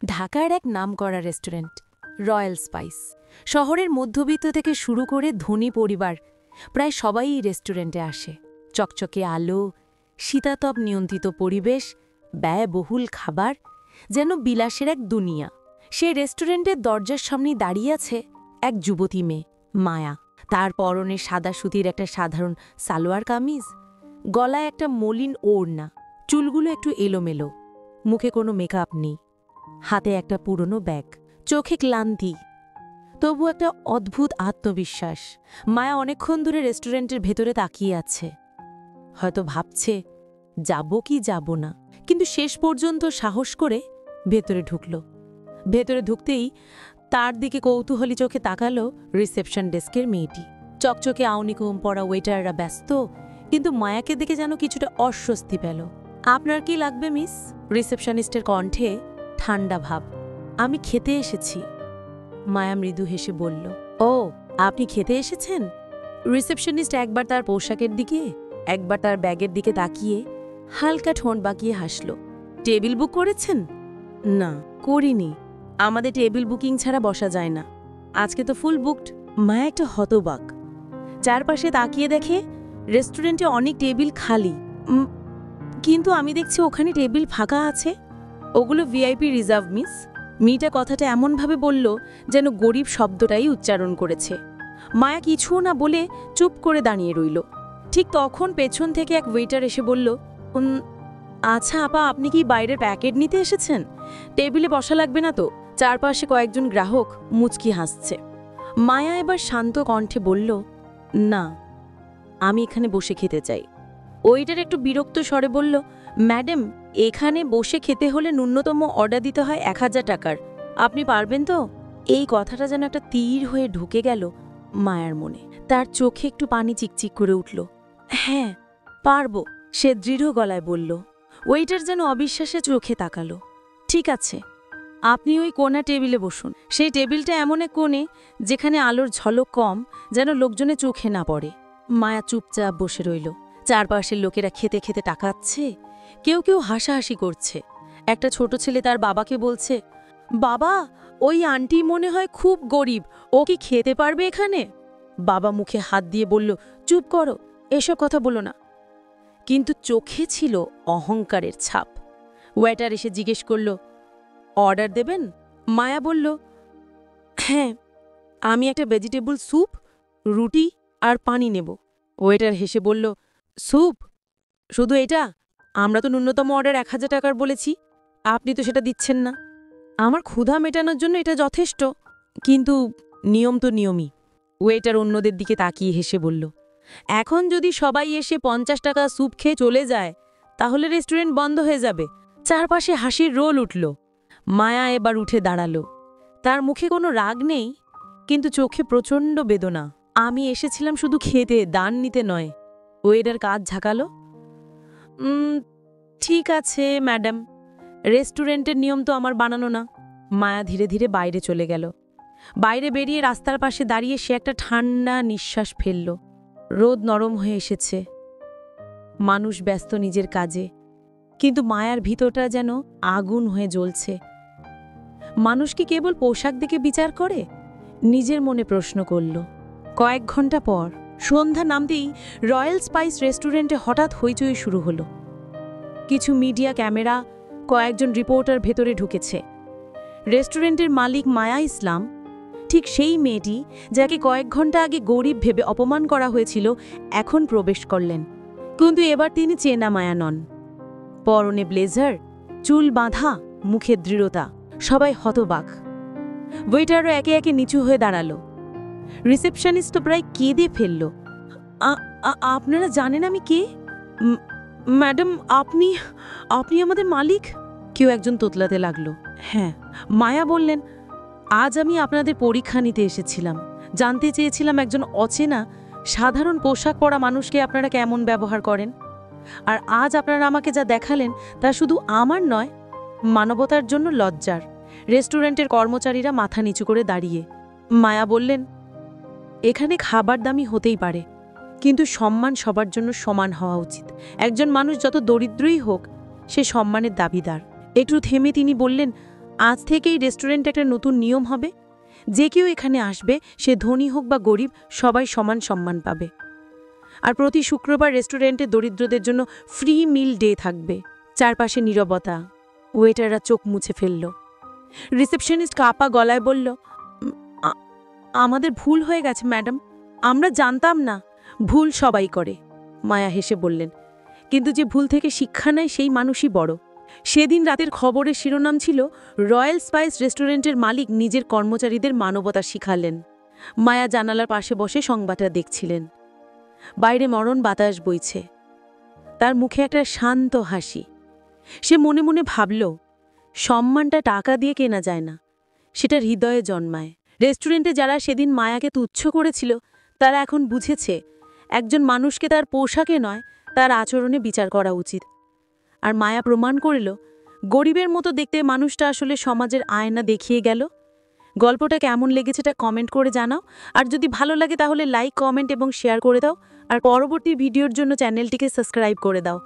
ঢাকার এক নামকরা রেস্টুরেন্ট রয়্যাল স্পাইস। শহরের মধ্যবিত্ত থেকে শুরু করে ধনী পরিবার প্রায় সবাই এই রেস্টুরেন্টে আসে। চকচকে আলো, শীতাতপ নিয়ন্ত্রিত পরিবেশ, ব্যয়বহুল খাবার, যেন বিলাসের এক দুনিয়া। সেই রেস্টুরেন্টের দরজার সামনেই দাঁড়িয়ে আছে এক যুবতী মেয়ে, মায়া। তার পরনে সাদা সুতির একটা সাধারণ সালোয়ার কামিজ, গলায় একটা মলিন ওড়না, চুলগুলো একটু এলোমেলো, মুখে কোনো মেকআপ নেই, হাতে একটা পুরনো ব্যাগ, চোখে ক্লান্তি, তবু একটা অদ্ভুত আত্মবিশ্বাস। মায়া অনেকক্ষণ ধরে রেস্টুরেন্টের ভেতরে তাকিয়ে আছে, হয়তো ভাবছে যাব কি যাব না, কিন্তু শেষ পর্যন্ত সাহস করে ভেতরে ঢুকল। ভেতরে ঢুকতেই তার দিকে কৌতূহলী চোখে তাকালো রিসেপশন ডেস্কের মেয়েটি। চকচকে আউনিকম পরা ওয়েটাররা ব্যস্ত, কিন্তু মায়াকে দেখে যেন কিছুটা অস্বস্তি পেল। আপনার কি লাগবে মিস? রিসেপশনিস্টের কণ্ঠে ঠান্ডা ভাব। আমি খেতে এসেছি, মায়া মৃদু হেসে বলল। ও, আপনি খেতে এসেছেন? রিসেপশনিস্ট একবার তার পোশাকের দিকে, একবার তার ব্যাগের দিকে তাকিয়ে হালকা ঠোঁট বাঁকিয়ে হাসল। টেবিল বুক করেছেন? না, করিনি। আমাদের টেবিল বুকিং ছাড়া বসা যায় না। আজকে তো ফুল বুকড। মায়া একটা হতবাক। চারপাশে তাকিয়ে দেখে রেস্টুরেন্টে অনেক টেবিল খালি, কিন্তু আমি দেখছি ওখানে টেবিল ফাঁকা আছে। ওগুলো ভিআইপি রিজার্ভ মিস। মেয়েটা কথাটা এমনভাবে বলল যেন গরিব শব্দটাই উচ্চারণ করেছে। মায়া কিছু না বলে চুপ করে দাঁড়িয়ে রইল। ঠিক তখন পেছন থেকে এক ওয়েটার এসে বলল, আচ্ছা আপা, আপনি কি বাইরের প্যাকেট নিতে এসেছেন? টেবিলে বসা লাগবে না তো? চারপাশে কয়েকজন গ্রাহক মুচকি হাসছে। মায়া এবার শান্ত কণ্ঠে বলল, না, আমি এখানে বসে খেতে চাই। ওয়েটার একটু বিরক্ত স্বরে বলল, ম্যাডাম, এখানে বসে খেতে হলে ন্যূনতম অর্ডার দিতে হয় 1000 টাকার। আপনি পারবেন তো? এই কথাটা যেন একটা তীর হয়ে ঢুকে গেল মায়ার মনে। তার চোখে একটু পানি চিকচিক করে উঠল। হ্যাঁ, পারবো, সে দৃঢ় গলায় বলল। ওয়েটার যেন অবিশ্বাসে চোখে তাকালো। ঠিক আছে, আপনি ওই কোণা টেবিলে বসুন। সেই টেবিলটা এমন এক কোণে যেখানে আলোর ঝলক কম, যেন লোকজনের চোখে না পড়ে। মায়া চুপচাপ বসে রইল। চারপাশের লোকেরা খেতে খেতে তাকাচ্ছে, কেউ কেউ হাসাহাসি করছে। একটা ছোট ছেলে তার বাবাকে বলছে, বাবা, ওই আন্টি মনে হয় খুব গরিব, ও কি খেতে পারবে এখানে? বাবা মুখে হাত দিয়ে বলল, চুপ করো, এসব কথা বলো না। কিন্তু চোখে ছিল অহংকারের ছাপ। ওয়েটার এসে জিজ্ঞেস করল, অর্ডার দেবেন? মায়া বলল, হ্যাঁ, আমি একটা ভেজিটেবল স্যুপ, রুটি আর পানি নেব। ওয়েটার হেসে বলল, স্যুপ? শুধু এটা? আমরা তো ন্যূনতম অর্ডার 1000 টাকার বলেছি, আপনি তো সেটা দিচ্ছেন না। আমার ক্ষুধা মেটানোর জন্য এটা যথেষ্ট, কিন্তু নিয়ম তো নিয়মই। ওয়েটার অন্যদের দিকে তাকিয়ে হেসে বলল, এখন যদি সবাই এসে 50 টাকা স্যুপ খেয়ে চলে যায়, তাহলে রেস্টুরেন্ট বন্ধ হয়ে যাবে। চারপাশে হাসির রোল উঠল। মায়া এবার উঠে দাঁড়ালো। তার মুখে কোনো রাগ নেই, কিন্তু চোখে প্রচণ্ড বেদনা। আমি এসেছিলাম শুধু খেতে, দান নিতে নয়। ওয়েটার কাজ ঝাঁকালো। ঠিক আছে ম্যাডাম, রেস্টুরেন্টের নিয়ম তো আমার বানানো না। মায়া ধীরে ধীরে বাইরে চলে গেল। বাইরে বেরিয়ে রাস্তার পাশে দাঁড়িয়ে সে একটা ঠান্ডা নিঃশ্বাস ফেলল। রোদ নরম হয়ে এসেছে, মানুষ ব্যস্ত নিজের কাজে, কিন্তু মায়ার ভিতরটা যেন আগুন হয়ে জ্বলছে। মানুষ কি কেবল পোশাক দেখে বিচার করে? নিজের মনে প্রশ্ন করল। কয়েক ঘন্টা পর সন্ধ্যা নামতেই রয়্যাল স্পাইস রেস্টুরেন্টে হঠাৎ হইচই শুরু হলো। কিছু মিডিয়া, ক্যামেরা, কয়েকজন রিপোর্টার ভেতরে ঢুকেছে। রেস্টুরেন্টের মালিক মায়া ইসলাম, ঠিক সেই মেয়েটি যাকে কয়েক ঘন্টা আগে গরিব ভেবে অপমান করা হয়েছিল, এখন প্রবেশ করলেন। কিন্তু এবার তিনি চেনা মায়া নন। পরনে ব্লেজার, চুল বাঁধা, মুখে দৃঢ়তা, সবাই হতবাক। ওয়েটারও একে একে নিচু হয়ে দাঁড়ালো। রিসেপশনিস্ট তো প্রায় কেঁদে ফেলল। আপনারা জানেন আমি কে? ম্যাডাম, আপনি আপনি আমাদের মালিক? কেউ একজন তোতলাতে লাগলো। হ্যাঁ, মায়া বললেন, আজ আমি আপনাদের পরীক্ষা নিতে এসেছিলাম। জানতে চেয়েছিলাম একজন অচেনা সাধারণ পোশাক পরা মানুষকে আপনারা কেমন ব্যবহার করেন। আর আজ আপনারা আমাকে যা দেখালেন তা শুধু আমার নয়, মানবতার জন্য লজ্জার। রেস্টুরেন্টের কর্মচারীরা মাথা নিচু করে দাঁড়িয়ে। মায়া বললেন, এখানে খাবার দামি হতেই পারে, কিন্তু সম্মান সবার জন্য সমান হওয়া উচিত। একজন মানুষ যত দরিদ্রই হোক, সে সম্মানের দাবিদার। একটু থেমে তিনি বললেন, আজ থেকেই রেস্টুরেন্টে একটা নতুন নিয়ম হবে, যে কেউ এখানে আসবে সে ধনী হোক বা গরিব সবাই সমান সম্মান পাবে। আর প্রতি শুক্রবার রেস্টুরেন্টে দরিদ্রদের জন্য ফ্রি মিল ডে থাকবে। চারপাশে নীরবতা। ওয়েটাররা চোখ মুছে ফেলল। রিসেপশনিস্ট কাপা গলায় বলল, আমাদের ভুল হয়ে গেছে ম্যাডাম, আমরা জানতাম না। ভুল সবাই করে, মায়া হেসে বললেন, কিন্তু যে ভুল থেকে শিক্ষা নেয় সেই মানুষই বড়। সেদিন রাতের খবরের শিরোনাম ছিল, রয়্যাল স্পাইস রেস্টুরেন্টের মালিক নিজের কর্মচারীদের মানবতা শিখালেন। মায়া জানালার পাশে বসে সংবাদটা দেখছিলেন। বাইরে মরণ বাতাস বইছে, তার মুখে একটা শান্ত হাসি। সে মনে মনে ভাবল, সম্মানটা টাকা দিয়ে কেনা যায় না, সেটা হৃদয়ে জন্মায়। রেস্টুরেন্টে যারা সেদিন মায়াকে তুচ্ছ করেছিল তারা এখন বুঝেছে, একজন মানুষকে তার পোশাকে নয়, তার আচরণে বিচার করা উচিত। আর মায়া প্রমাণ করল, গরিবের মতো দেখতে মানুষটা আসলে সমাজের আয়না দেখিয়ে গেল। গল্পটা কেমন লেগেছে তা কমেন্ট করে জানাও। আর যদি ভালো লাগে তাহলে লাইক, কমেন্ট এবং শেয়ার করে দাও। আর পরবর্তী ভিডিওর জন্য চ্যানেলটিকে সাবস্ক্রাইব করে দাও।